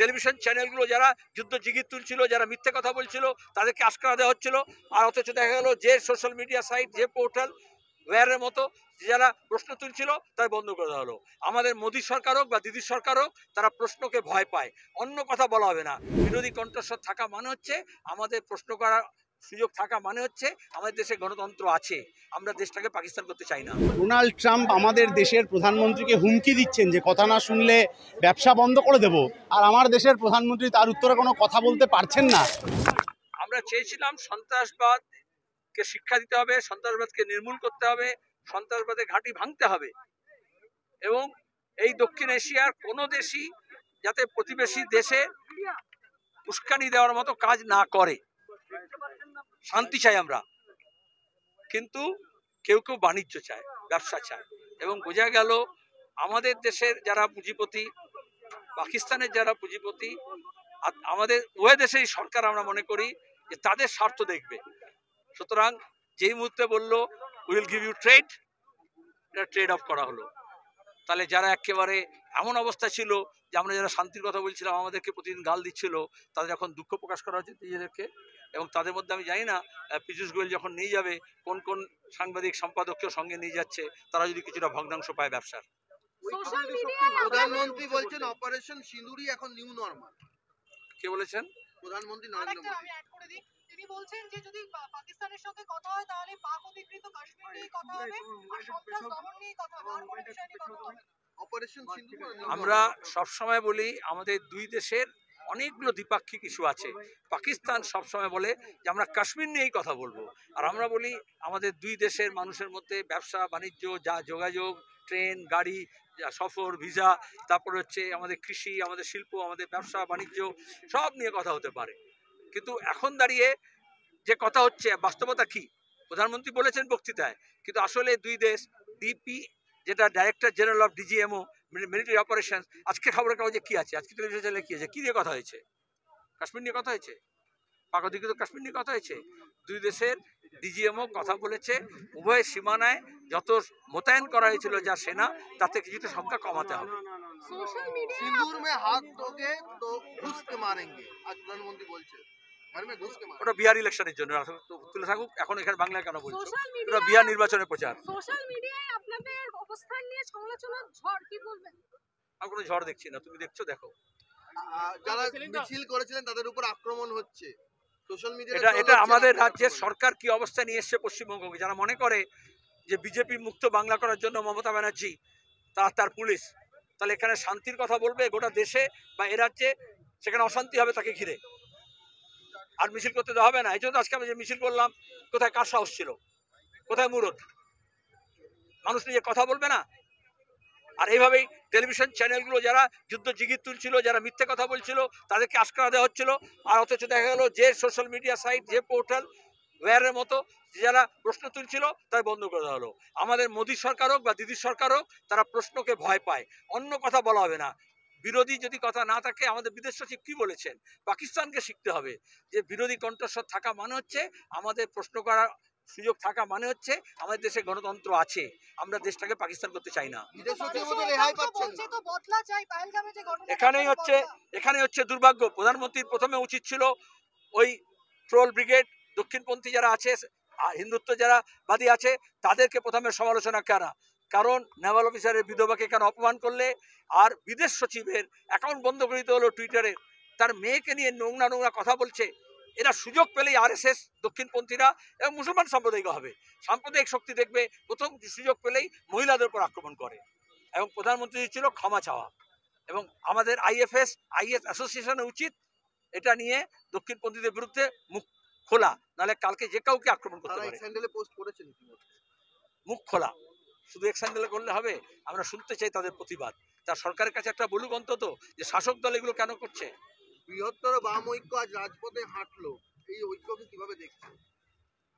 Television চ্যানেলগুলো যারা যুদ্ধ জিগির তুলছিল, যারা মিথ্যে কথা বলছিল, তাদেরকে আশকারা দেওয়া হচ্ছিল। আর অথচ দেখা গেল যে সোশ্যাল মিডিয়া সাইট, যে পোর্টাল ওয়্যারের মতো যারা প্রশ্ন তুলছিল তাই বন্ধ করে দেওয়া হলো। আমাদের মোদী সরকার হোক বা দিদির সরকার হোক, তারা প্রশ্নকে ভয় পায়, অন্য কথা বলা হবে না। বিরোধী কণ্ঠস্বর থাকা মানে হচ্ছে আমাদের প্রশ্ন করার সুযোগ থাকা, মানে হচ্ছে আমাদের দেশে গণতন্ত্র আছে। আমরা দেশটাকে পাকিস্তান করতে চাই না। ডোনাল্ড ট্রাম্প আমাদের দেশের প্রধানমন্ত্রীকে হুমকি দিচ্ছেন যে কথা না শুনলে ব্যবসা বন্ধ করে দেব, আর আমার দেশের প্রধানমন্ত্রী তার উত্তরে কোনো কথা বলতে পারছেন না। আমরা চেয়েছিলাম সন্ত্রাসবাদকে শিক্ষা দিতে হবে, সন্ত্রাসবাদকে নির্মূল করতে হবে, সন্ত্রাসবাদের ঘাঁটি ভাঙতে হবে, এবং এই দক্ষিণ এশিয়ার কোনো দেশই যাতে প্রতিবেশী দেশে উস্কানি দেওয়ার মতো কাজ না করে। শান্তি চাই আমরা, কিন্তু কেউ কেউ বাণিজ্য চায়, ব্যবসা চায়। এবং বোঝা গেল আমাদের দেশের যারা পুঁজিপতি, পাকিস্তানের যারা পুঁজিপতি, আমাদের উভয় দেশেই সরকার আমরা মনে করি যে তাদের স্বার্থ দেখবে। সুতরাং যেই মুহূর্তে বললো উইল গিভ ইউ ট্রেড, এটা ট্রেড অফ করা হলো। তাহলে যারা একেবারে এমন অবস্থা ছিল যে আমরা যারা শান্তির কথা বলছিলাম, আমাদেরকে প্রতিদিন গাল দিচ্ছিল, তাদের এখন দুঃখ প্রকাশ করা হচ্ছে নিজেদেরকে। এবং তাদের মধ্যে আমি জানি না পীযূষ গোয়েল যখন নিয়ে যাবে কোন কোন সাংবাদিক সম্পাদককেও সঙ্গে নিয়ে যাচ্ছে, তারা যদি কিছুটা ভগ্নাংশ পায় ব্যবসার। প্রধানমন্ত্রী বলছেন অপারেশন সিঁদুরই এখন নিউ নরমাল। কে বলেছেন? প্রধানমন্ত্রী নরেন্দ্র মোদী। তিনি বলছেন যে যদি পাকিস্তানের সঙ্গে কথা হয় তাহলে পাক অধিকৃত কাশ্মীর নিয়ে কথা হবে, আর সন্ত্রাস দমন নিয়ে কথা হবে, আর কোনো বিষয় নিয়ে কথা হবে না। অপারেশন সিঁদুর আমরা সবসময় বলি আমাদের দুই দেশের অনেকগুলো দ্বিপাক্ষিক ইস্যু আছে। পাকিস্তান সবসময় বলে যে আমরা কাশ্মীর নিয়েই কথা বলবো, আর আমরা বলি আমাদের দুই দেশের মানুষের মধ্যে ব্যবসা বাণিজ্য, যা যোগাযোগ, ট্রেন গাড়ি, সফর, ভিসা, তারপর হচ্ছে আমাদের কৃষি, আমাদের শিল্প, আমাদের ব্যবসা বাণিজ্য, সব নিয়ে কথা হতে পারে। কিন্তু এখন দাঁড়িয়ে যে কথা হচ্ছে, বাস্তবতা কি? প্রধানমন্ত্রী বলেছেন বক্তৃতায়, কিন্তু আসলে দুই দেশ ডিপি, যেটা director general of DGMO military operation, আজকে খবরের কাগজে কি আছে, আজকে টেলিভিশন চ্যানেলে কি আছে, কি নিয়ে কথা হয়েছে? কাশ্মীর নিয়ে কথা হয়েছে, পাক অধিকৃত কাশ্মীর নিয়ে কথা হয়েছে। দুই দেশের ডিজিএমও কথা বলেছে উভয় সীমানায় যত মোতায়েন করা হয়েছিল যা সেনা, তাতে কিছুটা সংখ্যা কমাতে হবে। সিঁদুর মে হাত दोगे तो घुस के मारेंगे, আজ প্রধানমন্ত্রী বলছে ঘর মে ঘুস কে মারেंगे। ওটা বিহার ইলেকশনের জন্য তুলে থাকুক, এখন এখানে বাংলায় কেন বলছো? ওটা বিহার নির্বাচনের প্রচার। সোশ্যাল মিডিয়ায় আপনাদের অবস্থান নিয়ে সমালোচনার ঝড়, কি বলবেন? আমি কোনো ঝড় দেখছি না, তুমি দেখছো, দেখো। যারা মিছিল করেছিলেন তাদের উপর আক্রমণ হচ্ছে সোশ্যাল মিডিয়ায়। এটা আমাদের রাজ্যের সরকার কি অবস্থা নিয়ে এসছে পশ্চিমবঙ্গকে। যারা মনে করে যে বিজেপি মুক্ত বাংলা করার জন্য মমতা ব্যানার্জি তার পুলিশ, তাহলে এখানে শান্তির কথা বলবে গোটা দেশে বা এ রাজ্যে, সেখানে অশান্তি হবে তাকে ঘিরে, আর মিছিল করতে দেওয়া হবে না। এই জন্য আজকে আমি যে মিছিল করলাম, কোথায় কার সাহস ছিল, কোথায় মুরদ? মানুষ নিয়ে কথা বলবে না। আর এইভাবেই টেলিভিশন চ্যানেলগুলো যারা যুদ্ধ জিগির তুলছিল, যারা মিথ্যে কথা বলছিল, তাদেরকে আশকারা দেওয়া হচ্ছিল। আর অথচ দেখা গেল যে সোশ্যাল মিডিয়া সাইট, যে পোর্টাল ওয়্যারের মতো যারা প্রশ্ন তুলছিল তাই বন্ধ করে দেওয়া হলো। আমাদের মোদী সরকার হোক বা দিদির সরকার হোক, তারা প্রশ্নকে ভয় পায়, অন্য কথা বলা হবে না। বিরোধী যদি কথা না থাকে, আমাদের বিদেশ সচিব কি বলেছেন, পাকিস্তানকে শিখতে হবে যে বিরোধী কণ্ঠস্বর থাকা মানে হচ্ছে আমাদের প্রশ্ন করার সুযোগ থাকা, মানে হচ্ছে আমাদের দেশে গণতন্ত্র আছে। আমরা দেশটাকে পাকিস্তান করতে চাই না। এখানেই হচ্ছে দুর্ভাগ্য। প্রধানমন্ত্রীর প্রথমে উচিত ছিল ওই ট্রোল ব্রিগেড, দক্ষিণপন্থী যারা আছে, হিন্দুত্ব যারা বাদী আছে, তাদেরকে প্রথমে সমালোচনা করা। কারণ নেভাল অফিসারের বিধবাকে কেন অপমান করলে, আর বিদেশ সচিবের অ্যাকাউন্ট বন্ধ করে দিতে হলো টুইটারে, তার মেয়েকে নিয়ে নোংরা নোংরা কথা বলছে। এরা সুযোগ পেলেই আরএসএস, দক্ষিণপন্থীরা এবং মুসলমান সাম্প্রদায়িক হবে, সাম্প্রদায়িক শক্তি দেখবে, প্রথম সুযোগ পেলেই মহিলাদের উপর আক্রমণ করে। এবং প্রধানমন্ত্রী ছিল ক্ষমা চাওয়া, এবং আমাদের আইএস অ্যাসোসিয়েশনের উচিত এটা নিয়ে দক্ষিণপন্থীদের বিরুদ্ধে মুখ খোলা, নাহলে কালকে যে কাউকে আক্রমণ করতে পারে। মুখ খোলা, শুধু এক স্যান্ডেলে করলে হবে? আমরা শুনতে চাই তাদের প্রতিবাদ। তার সরকারের কাছে একটা বলুক অন্তত যে শাসক দল এগুলো কেন করছে। বৃহত্তর বাম ঐক্য আজ রাজপথে হাঁটলো, এই ঐক্যকে কিভাবে দেখছেন?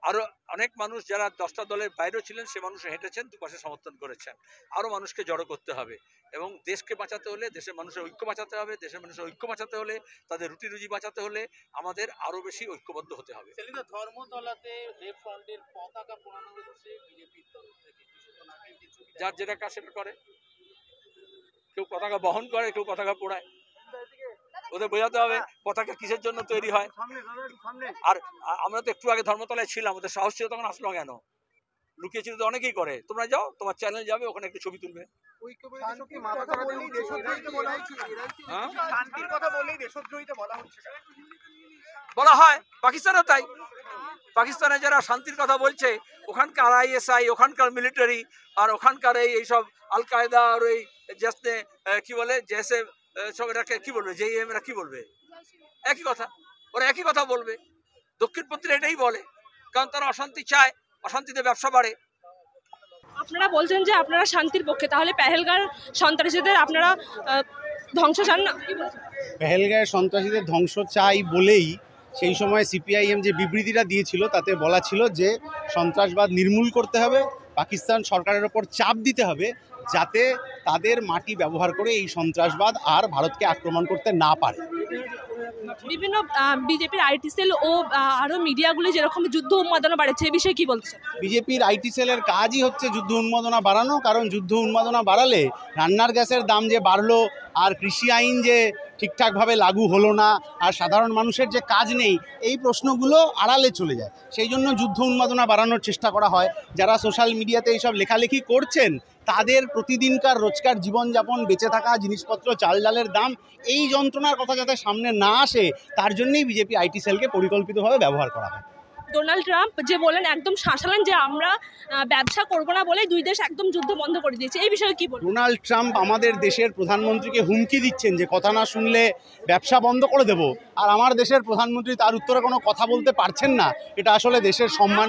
আরো অনেক মানুষ যারা 10টা দলের বাইরেও ছিলেন, সে মানুষ হেঁটেছেন, দুপাশে সমর্থন করেছেন। আরো মানুষকে জড়ো করতে হবে, এবং দেশকে বাঁচাতে হলে, দেশের মানুষের ঐক্য বাঁচাতে হবে। দেশের মানুষের ঐক্য বাঁচাতে হলে, তাদের রুটি রুজি বাঁচাতে হলে আমাদের আরো বেশি ঐক্যবদ্ধ হতে হবে। ধর্মতলাতে লেফট ফ্রন্টের পতাকা পোড়ানো হচ্ছে বিজেপির তরফ থেকে, যার যেটা কাজ সেটা করে। কেউ পতাকা বহন করে, কেউ পতাকা পোড়ায়। ওদের বোঝাতে হবে পতাকা কিসের জন্য তৈরি হয়। আর আমরা তো একটু আগে ধর্মতলায় ছিলাম, ওদের সাহস ছিল তখন আসলো কেন? লুকিয়ে ছিল তো অনেকেই করে। তোমরা যাও, তোমার চ্যানেল যাবে, ওখানে একটু ছবি তুলবে। বলা হয় পাকিস্তানে তাই, পাকিস্তানে যারা শান্তির কথা বলছে ওখানকার ISI, ওখানকার মিলিটারি আর ওখানকার এইসব আল কায়দা আর ওই জাসনে কি বলে জেসে সব এটাকে কি বলবে, JM এরা কি বলবে? একই কথা, ওরা একই কথা বলবে। দক্ষিণপন্থীরা এটাই বলে, কারণ তারা অশান্তি চায়, অশান্তিতে ব্যবসা বাড়ে। আপনারা বলছেন যে আপনারা শান্তির পক্ষে, তাহলে পেহেলগাঁর সন্ত্রাসীদের আপনারা ধ্বংস চান না? পেহেলগাঁয়ের সন্ত্রাসীদের ধ্বংস চাই বলেই সেই সময় CPIM যে বিবৃতিটা দিয়েছিল তাতে বলা ছিল যে সন্ত্রাসবাদ নির্মূল করতে হবে, পাকিস্তান সরকারের ওপর চাপ দিতে হবে যাতে তাদের মাটি ব্যবহার করে এই সন্ত্রাসবাদ আর ভারতকে আক্রমণ করতে না পারে। বিভিন্ন বিজেপির IT সেল ও আরো মিডিয়াগুলি যেরকম যুদ্ধ উন্মাদনা বাড়াচ্ছে, এই বিষয়ে কি বলছেন? বিজেপির IT সেলের কাজই হচ্ছে যুদ্ধ উন্মাদনা বাড়ানো, কারণ যুদ্ধ উন্মাদনা বাড়ালে রান্নার গ্যাসের দাম যে বাড়লো, আর কৃষি আইন যে ঠিকঠাকভাবে লাগু হলো না, আর সাধারণ মানুষের যে কাজ নেই, এই প্রশ্নগুলো আড়ালে চলে যায়। সেই জন্য যুদ্ধ উন্মাদনা বাড়ানোর চেষ্টা করা হয়। যারা সোশ্যাল মিডিয়াতে এইসব লেখালেখি করছেন তাদের প্রতিদিনকার রোজকার জীবনযাপন, বেঁচে থাকা জিনিসপত্র, চাল ডালের দাম, এই যন্ত্রণার কথা যাতে সামনে না আসে তার জন্যই বিজেপি IT সেলকে পরিকল্পিতভাবে ব্যবহার করা হয়। ডোনাল্ড ট্রাম্প যে বলেন, একদম শাসালেন যে আমরা ব্যবসা করব না বলে দুই দেশ একদম যুদ্ধ বন্ধ করে দিয়েছে, এই বিষয়ে কি বলবেন? ডোনাল্ড ট্রাম্প আমাদের দেশের প্রধানমন্ত্রীকে হুমকি দিচ্ছেন যে কথা না শুনলে ব্যবসা বন্ধ করে দেব, আর আমার দেশের প্রধানমন্ত্রী তার উত্তরে কোনো কথা বলতে পারছেন না। এটা আসলে দেশের সম্মান।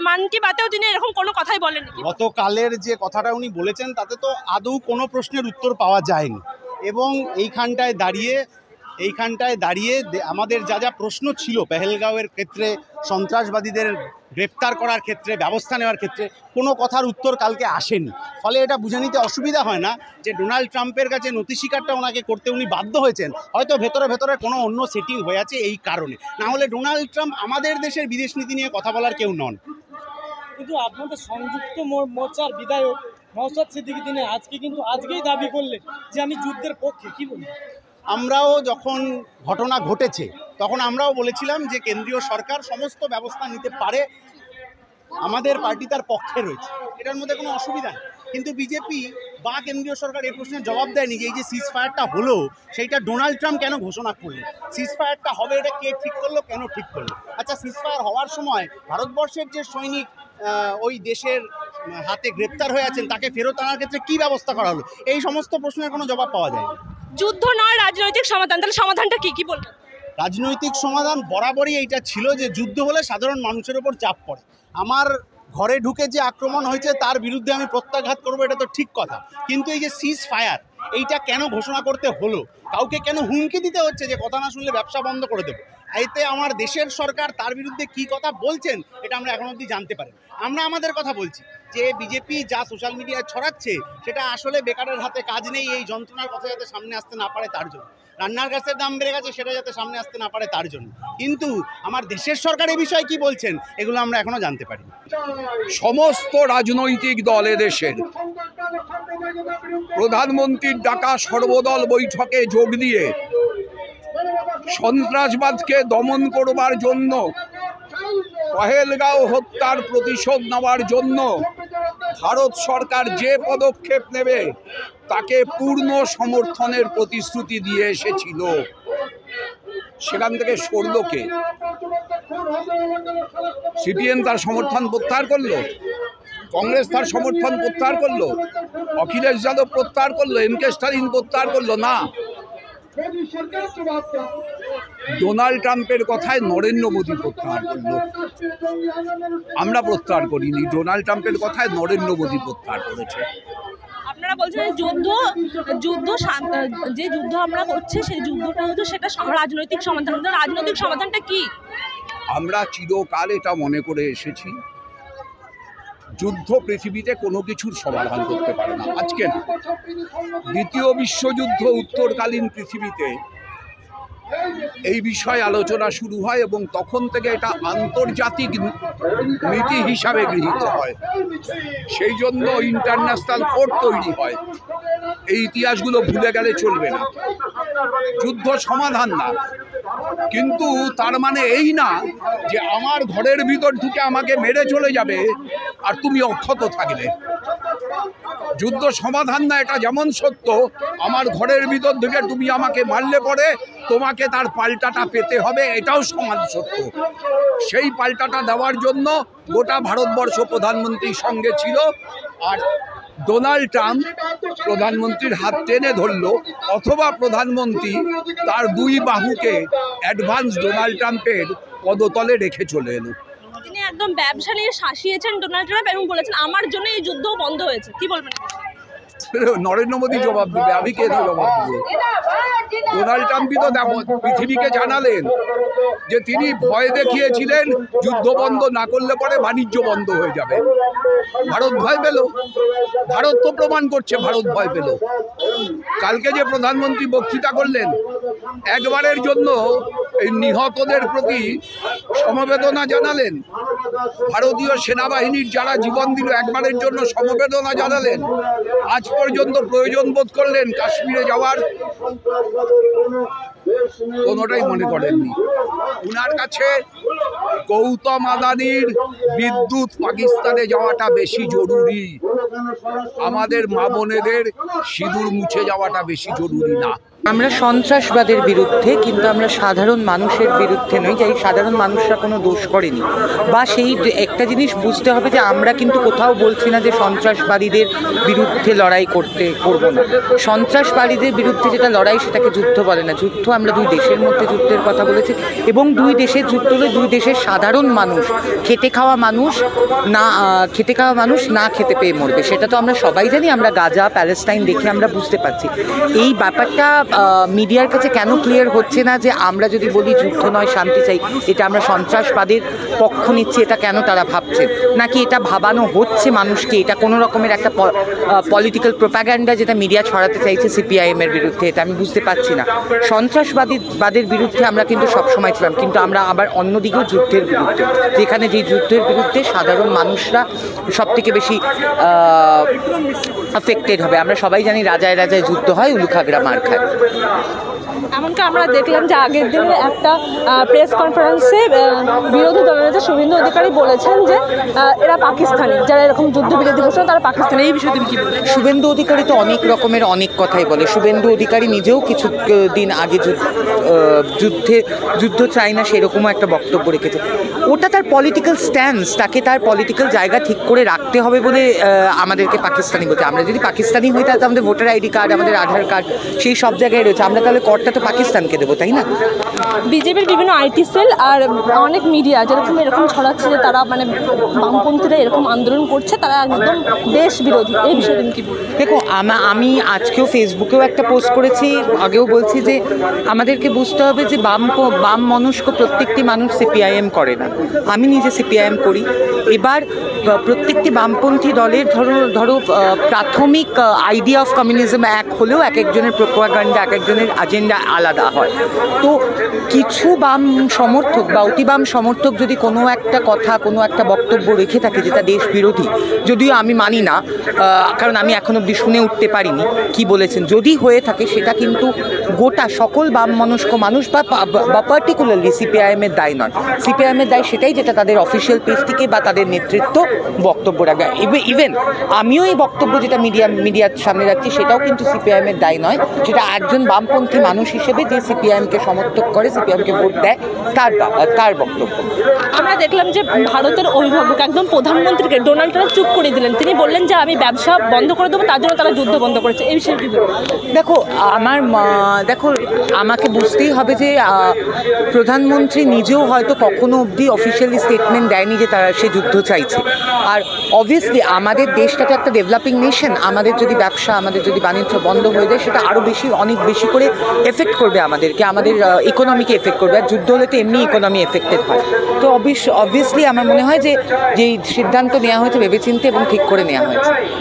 মান কি বাতেও তিনি এরকম কোনো কথাই বলেন? গতকালের যে কথাটা উনি বলেছেন তাতে তো আদৌ কোনো প্রশ্নের উত্তর পাওয়া যায়নি, এবং এইখানটায় দাঁড়িয়ে আমাদের যা যা প্রশ্ন ছিল পেহেলগাঁওয়ের ক্ষেত্রে, সন্ত্রাসবাদীদের গ্রেপ্তার করার ক্ষেত্রে, ব্যবস্থা নেওয়ার ক্ষেত্রে, কোনো কথার উত্তর কালকে আসেনি। ফলে এটা বুঝে নিতে অসুবিধা হয় না যে ডোনাল্ড ট্রাম্পের কাছে নথি স্বীকারটা ওনাকে করতে উনি বাধ্য হয়েছেন, হয়তো ভেতরে ভেতরে কোনো অন্য সেটিং হয়ে আছে এই কারণে। না হলে ডোনাল্ড ট্রাম্প আমাদের দেশের বিদেশ নীতি নিয়ে কথা বলার কেউ নন। কিন্তু আপনাদের সংযুক্ত মোর্চার বিধায়ক নওশাদ সিদ্দিকী তিনি আজকেই দাবি করলেন যে আমি যুদ্ধের পক্ষে, কি বলবেন? আমরাও যখন ঘটনা ঘটেছে তখন আমরাও বলেছিলাম যে কেন্দ্রীয় সরকার সমস্ত ব্যবস্থা নিতে পারে, আমাদের পার্টি তার পক্ষে রয়েছে, এটার মধ্যে কোনো অসুবিধা নেই। কিন্তু বিজেপি বা কেন্দ্রীয় সরকার এই প্রশ্নের জবাব দেয়নি যে এই যে সিজফায়ারটা হলো সেইটা ডোনাল্ড ট্রাম্প কেন ঘোষণা করলেন, সিজফায়ারটা হবে এটা কে ঠিক করলো, কেন ঠিক করলো? আচ্ছা, সিজফায়ার হওয়ার সময় ভারতবর্ষের যে সৈনিক ওই দেশের হাতে গ্রেপ্তার হয়ে আছেন তাকে ফেরত আনার ক্ষেত্রে কী ব্যবস্থা করা হলো, এই সমস্ত প্রশ্নের কোনো জবাব পাওয়া যায় না। যুদ্ধ নয় রাজনৈতিক সমাধান, তাহলে সমাধানটা কি বলবেন? রাজনৈতিক সমাধান বরাবরই এইটা ছিল যে যুদ্ধ হলে সাধারণ মানুষের ওপর চাপ পড়ে। আমার ঘরে ঢুকে যে আক্রমণ হয়েছে তার বিরুদ্ধে আমি প্রত্যাঘাত করবো, এটা তো ঠিক কথা, কিন্তু এই যে সিজ ফায়ার এইটা কেন ঘোষণা করতে হলো, কাউকে কেন হুমকি দিতে হচ্ছে যে কথা না শুনলে ব্যবসা বন্ধ করে দেবো, এতে আমার দেশের সরকার তার বিরুদ্ধে কি কথা বলছেন এটা আমরা এখন অবধি জানতে পারি। আমরা আমাদের কথা বলছি যে বিজেপি যা সোশ্যাল মিডিয়ায় ছড়াচ্ছে সেটা আসলে বেকারের হাতে কাজ নেই, এই যন্ত্রণার কথা যাতে সামনে আসতে না পারে তার জন্য, রান্নার গ্যাসের দাম বেড়ে গেছে সেটা যাতে সামনে আসতে না পারে তার জন্য। কিন্তু আমার দেশের সরকার এই বিষয়ে কি বলছেন এগুলো আমরা এখনো জানতে পারি। সমস্ত রাজনৈতিক দল এদেশের প্রধানমন্ত্রীর ডাকা সর্বদল বৈঠকে যোগ দিয়ে সন্ত্রাসবাদকে দমন করবার জন্য, পহেলগাঁও হত্যার প্রতিশোধ নেওয়ার জন্য ভারত সরকার যে পদক্ষেপ নেবে তাকে পূর্ণ সমর্থনের প্রতিশ্রুতি দিয়ে এসেছিল। সেখান থেকে সরল কে? CPM তার সমর্থন প্রত্যাহার করলো, কংগ্রেস তার সমর্থন প্রত্যাহার করলো, অখিলেশ যাদব প্রত্যাহার করলো, MK স্টালিন প্রত্যাহার করলো না। ডোনাল্ড ট্রাম্পের কথায় নরেন্দ্র মোদী প্রত্যাহার করলো, আমরা প্রত্যাহার করিনি। ডোনাল্ড ট্রাম্পের কথায় নরেন্দ্র মোদী প্রত্যাহার করেছে। আপনারা বলছেন যুদ্ধ যে যুদ্ধ আমরা করছি সেই যুদ্ধটা হচ্ছে সেটা রাজনৈতিক সমাধান, রাজনৈতিক সমাধানটা কি? আমরা চিরকাল এটা মনে করে এসেছি, যুদ্ধ পৃথিবীতে কোনো কিছুর সমাধান করতে পারে না, আজকে না। দ্বিতীয় বিশ্বযুদ্ধ উত্তরকালীন পৃথিবীতে এই বিষয়ে আলোচনা শুরু হয় এবং তখন থেকে এটা আন্তর্জাতিক নীতি হিসাবে গৃহীত হয়। সেই জন্য ইন্টারন্যাশনাল কোর্ট তৈরি হয়। এই ইতিহাসগুলো ভুলে গেলে চলবে না। যুদ্ধ সমাধান না, কিন্তু তার মানে এই না যে আমার ঘরের ভিতর ঢুকে আমাকে মেরে চলে যাবে আর তুমি অক্ষত থাকবে। যুদ্ধ সমাধান না, এটা যেমন সত্য, আমার ঘরের ভিতর ঢুকে তুমি আমাকে মারলে পরে তোমাকে তার পাল্টাটা পেতে হবে, এটাও সমান সত্য। সেই পাল্টাটা দেওয়ার জন্য গোটা ভারতবর্ষ প্রধানমন্ত্রীর সঙ্গে ছিল, আর ডোনাল্ড ট্রাম্প প্রধানমন্ত্রীর হাত টেনে ধরল, অথবা প্রধানমন্ত্রী তার দুই বাহুকে অ্যাডভান্স ডোনাল্ড ট্রাম্পের পদতলে রেখে চলে এলো। তিনি একদম ব্যবসা নিয়ে শাসিয়েছেন ডোনাল্ড ট্রাম্প এবং বলেছেন আমার জন্য এই যুদ্ধ বন্ধ হয়েছে। কি বলবেন? নরেন্দ্র মোদী জবাব দেবে, আমি কেন জবাব দেবো? ডোনাল্ড ট্রাম্পই তো পৃথিবীকে জানালেন যে তিনি ভয় দেখিয়েছিলেন যুদ্ধ বন্ধ না করলে পরে বাণিজ্য বন্ধ হয়ে যাবে। ভারত ভয় পেল, ভারত তো প্রমাণ করছে ভারত ভয় পেল। কালকে যে প্রধানমন্ত্রী বক্তৃতা করলেন, একবারের জন্য এই নিহতদের প্রতি সমবেদনা জানালেন, ভারতীয় সেনাবাহিনীর যারা জীবন দিল একবারের জন্য সমবেদনা জানালেন। আজ পর্যন্ত প্রয়োজন বোধ করলেন কাশ্মীরে যাওয়ার? কোনোটাই মনে করেননি। উনার কাছে গৌতম আদানির বিদ্যুৎ পাকিস্তানে যাওয়াটা বেশি জরুরি, আমাদের মা বোনেদের সিঁদুর মুছে যাওয়াটা বেশি জরুরি না। আমরা সন্ত্রাসবাদের বিরুদ্ধে, কিন্তু আমরা সাধারণ মানুষের বিরুদ্ধে নই, যে সাধারণ মানুষরা কোনো দোষ করেনি। বা সেই একটা জিনিস বুঝতে হবে যে আমরা কিন্তু কোথাও বলছি না যে সন্ত্রাসবাদীদের বিরুদ্ধে লড়াই করব না। সন্ত্রাসবাদীদের বিরুদ্ধে যেটা লড়াই সেটাকে যুদ্ধ বলে না। যুদ্ধ আমরা দুই দেশের মধ্যে যুদ্ধের কথা বলেছি, এবং দুই দেশের যুদ্ধ হলে দুই দেশের সাধারণ মানুষ, খেটে খাওয়া মানুষ না খেতে পেয়ে মরবে। সেটা তো আমরা সবাই জানি। আমরা গাজা প্যালেস্টাইন দেখে আমরা বুঝতে পারছি। এই ব্যাপারটা মিডিয়ার কাছে কেন ক্লিয়ার হচ্ছে না যে আমরা যদি বলি যুদ্ধ নয় শান্তি চাই, এটা আমরা সন্ত্রাসবাদের পক্ষ নিচ্ছি, এটা কেন তারা ভাবছেন? নাকি এটা ভাবানো হচ্ছে মানুষকে, এটা কোনো রকমের একটা পলিটিক্যাল প্রোপাগ্যান্ডা যেটা মিডিয়া ছড়াতে চাইছে সিপিআইএম এর বিরুদ্ধে? এটা আমি বুঝতে পারছি না। সন্ত্রাসবাদের বিরুদ্ধে আমরা কিন্তু সবসময় ছিলাম, কিন্তু আমরা আবার অন্যদিকেও যুদ্ধের বিরুদ্ধে, যেখানে যে যুদ্ধের বিরুদ্ধে সাধারণ মানুষরা সব থেকে বেশি অ্যাফেক্টেড হবে। আমরা সবাই জানি রাজায় রাজায় যুদ্ধ হয়, উলুখাগড়া মার খায়। এমনকি আমরা দেখলাম যে আগের দিনে একটা প্রেস কনফারেন্সে বিরোধী দলনেতা শুভেন্দু অধিকারী বলেছেন যে এরা পাকিস্তানি, যারা এরকম যুদ্ধবিরোধী ঘোষণা তারা পাকিস্তানি। এই বিষয়ে তুমি কি বলবে? শুভেন্দু অধিকারী তো অনেক রকমের অনেক কথাই বলে। শুভেন্দু অধিকারী নিজেও কিছু দিন আগে যুদ্ধ চাই না সেরকমও একটা বক্তব্য রেখেছে। ওটা তার পলিটিক্যাল স্ট্যান্স, তাকে তার পলিটিক্যাল জায়গা ঠিক করে রাখতে হবে বলে আমাদেরকে পাকিস্তানি বলছে। আমরা যদি পাকিস্তানি হই তাহলে আমাদের ভোটার আইডি কার্ড, আমাদের আধার কার্ড সেই সব জায়গায় রয়েছে, আমরা তাহলে করটা তো পাকিস্তানকে দেবো, তাই না? বিজেপির বিভিন্ন আইটি সেল আর অনেক মিডিয়া এরকম ছড়াচ্ছে যে তারা মানে বামপন্থীরা এরকম আন্দোলন করছে, তারা একদম দেশ বিরোধী। এই বিষয়ে তুমি কি বলবে? দেখো, আমি আজকেও ফেসবুকেও একটা পোস্ট করেছি, আগেও বলছি যে আমাদেরকে বুঝতে হবে যে বাম মনস্ক প্রত্যেকটি মানুষ সিপিআইএম করে না। আমি নিজে সিপিআইএম করি। এবার প্রত্যেকটি বামপন্থী দলের ধরো প্রাথমিক আইডিয়া অফ কমিউনিজম এক হলেও এক একজনের প্রোপাগান্ডা, এক একজনের এজেন্ডা আলাদা হয়। তো কিছু বাম সমর্থক বা অতি বাম সমর্থক যদি কোনো একটা কথা, কোনো একটা বক্তব্য রেখে থাকে যেটা দেশ বিরোধী, যদিও আমি মানি না, কারণ আমি এখন অবধি শুনে উঠতে পারিনি কি বলেছেন, যদি হয়ে থাকে সেটা কিন্তু গোটা সকল বাম মনস্ক মানুষ বা পার্টিকুলারলি সিপিআইএমের দায় নয়। সিপিআইএমের দায় সেটাই যেটা তাদের অফিসিয়াল পেজ থেকে বা তাদের নেতৃত্ব বক্তব্য রাখবে। ইভেন আমিও এই বক্তব্য যেটা মিডিয়ার সামনে রাখছি সেটাও কিন্তু সিপিআইএমের দায় নয়, যেটা একজন বামপন্থী মানুষ হিসেবে যে সিপিআইএমকে সমর্থন করে, সিপিআইএমকে ভোট দেয়, তার বক্তব্য। আমরা দেখলাম যে ভারতের অভিভাবক একদম প্রধানমন্ত্রীকে ডোনাল্ড ট্রাম্প চুপ করে দিলেন। তিনি বললেন যে আমি ব্যবসা বন্ধ করে দেবো, তার জন্য তারা যুদ্ধ বন্ধ করেছে। এই বিষয়ে কি বলবো? দেখো, আমাকে বুঝতেই হবে যে প্রধানমন্ত্রী নিজেও হয়তো কখনো অবধি অফিসিয়ালি স্টেটমেন্ট দেয়নি যে সে যুদ্ধ চাইছে। আর অবভিয়াসলি আমাদের দেশটা তো একটা ডেভেলপিং নেশন। আমাদের যদি ব্যবসা, আমাদের যদি বাণিজ্য বন্ধ হয়ে যায়, সেটা আরও অনেক বেশি করে এফেক্ট করবে আমাদেরকে, আমাদের ইকোনমিকে এফেক্ট করবে। আর যুদ্ধ হলে তো এমনি ইকোনমি এফেক্টেড হয়। তো অবভিয়াসলি আমার মনে হয় যে যেই সিদ্ধান্ত নেওয়া হয়েছে ভেবেচিন্তে এবং ঠিক করে নেওয়া হয়েছে।